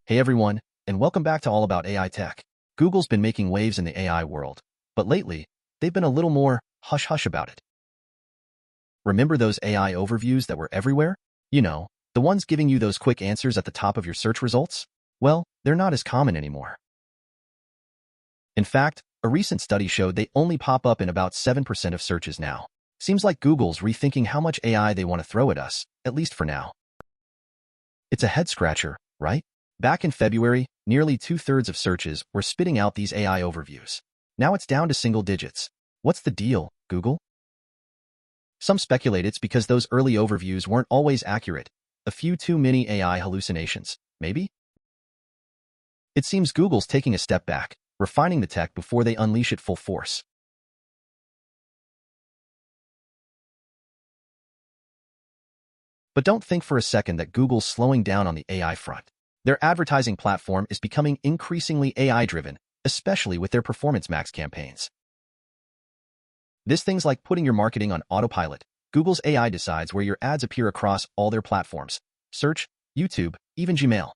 Hey everyone, and welcome back to All About AI Tech. Google's been making waves in the AI world, but lately, they've been a little more hush-hush about it. Remember those AI overviews that were everywhere? You know, the ones giving you those quick answers at the top of your search results? Well, they're not as common anymore. In fact, a recent study showed they only pop up in about 7% of searches now. Seems like Google's rethinking how much AI they want to throw at us, at least for now. It's a head-scratcher, right? Back in February, nearly two-thirds of searches were spitting out these AI overviews. Now it's down to single digits. What's the deal, Google? Some speculate it's because those early overviews weren't always accurate. A few too many AI hallucinations, maybe? It seems Google's taking a step back, refining the tech before they unleash it full force. But don't think for a second that Google's slowing down on the AI front. Their advertising platform is becoming increasingly AI-driven, especially with their Performance Max campaigns. This thing's like putting your marketing on autopilot. Google's AI decides where your ads appear across all their platforms: search, YouTube, even Gmail.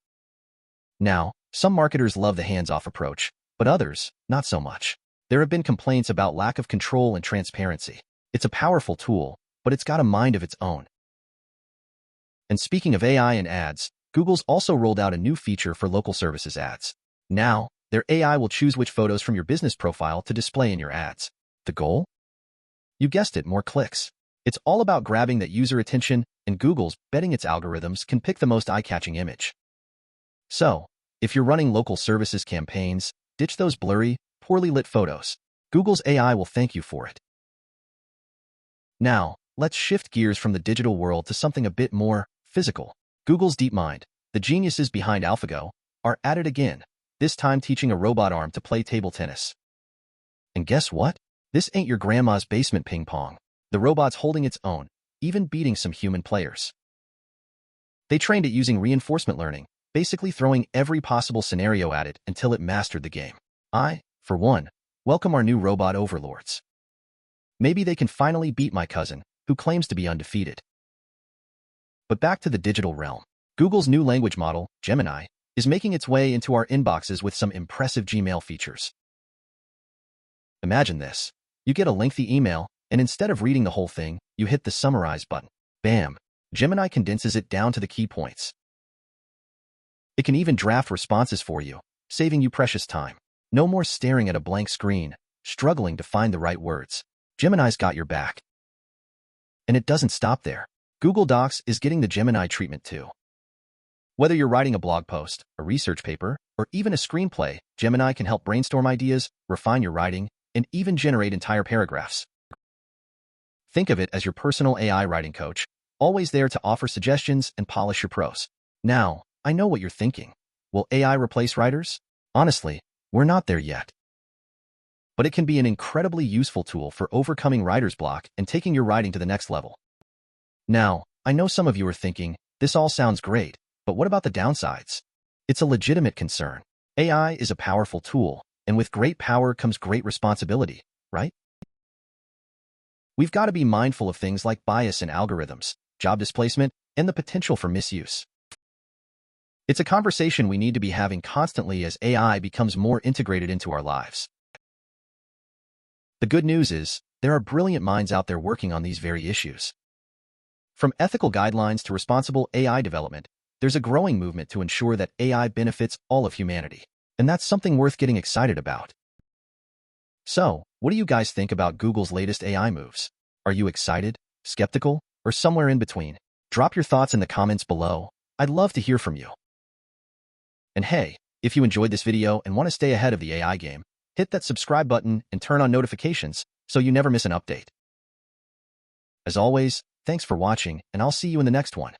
Now, some marketers love the hands-off approach, but others, not so much. There have been complaints about lack of control and transparency. It's a powerful tool, but it's got a mind of its own. And speaking of AI and ads, Google's also rolled out a new feature for local services ads. Now, their AI will choose which photos from your business profile to display in your ads. The goal? You guessed it, more clicks. It's all about grabbing that user attention, and Google's betting its algorithms can pick the most eye-catching image. So, if you're running local services campaigns, ditch those blurry, poorly lit photos. Google's AI will thank you for it. Now, let's shift gears from the digital world to something a bit more physical. Google's DeepMind, the geniuses behind AlphaGo, are at it again, this time teaching a robot arm to play table tennis. And guess what? This ain't your grandma's basement ping pong. The robot's holding its own, even beating some human players. They trained it using reinforcement learning, basically throwing every possible scenario at it until it mastered the game. I, for one, welcome our new robot overlords. Maybe they can finally beat my cousin, who claims to be undefeated. But back to the digital realm. Google's new language model, Gemini, is making its way into our inboxes with some impressive Gmail features. Imagine this. You get a lengthy email, and instead of reading the whole thing, you hit the summarize button. Bam! Gemini condenses it down to the key points. It can even draft responses for you, saving you precious time. No more staring at a blank screen, struggling to find the right words. Gemini's got your back. And it doesn't stop there. Google Docs is getting the Gemini treatment too. Whether you're writing a blog post, a research paper, or even a screenplay, Gemini can help brainstorm ideas, refine your writing, and even generate entire paragraphs. Think of it as your personal AI writing coach, always there to offer suggestions and polish your prose. Now, I know what you're thinking. Will AI replace writers? Honestly, we're not there yet. But it can be an incredibly useful tool for overcoming writer's block and taking your writing to the next level. Now, I know some of you are thinking, this all sounds great, but what about the downsides? It's a legitimate concern. AI is a powerful tool, and with great power comes great responsibility, right? We've got to be mindful of things like bias in algorithms, job displacement, and the potential for misuse. It's a conversation we need to be having constantly as AI becomes more integrated into our lives. The good news is, there are brilliant minds out there working on these very issues. From ethical guidelines to responsible AI development, there's a growing movement to ensure that AI benefits all of humanity. And that's something worth getting excited about. So, what do you guys think about Google's latest AI moves? Are you excited, skeptical, or somewhere in between? Drop your thoughts in the comments below. I'd love to hear from you. And hey, if you enjoyed this video and want to stay ahead of the AI game, hit that subscribe button and turn on notifications so you never miss an update. As always, thanks for watching, and I'll see you in the next one.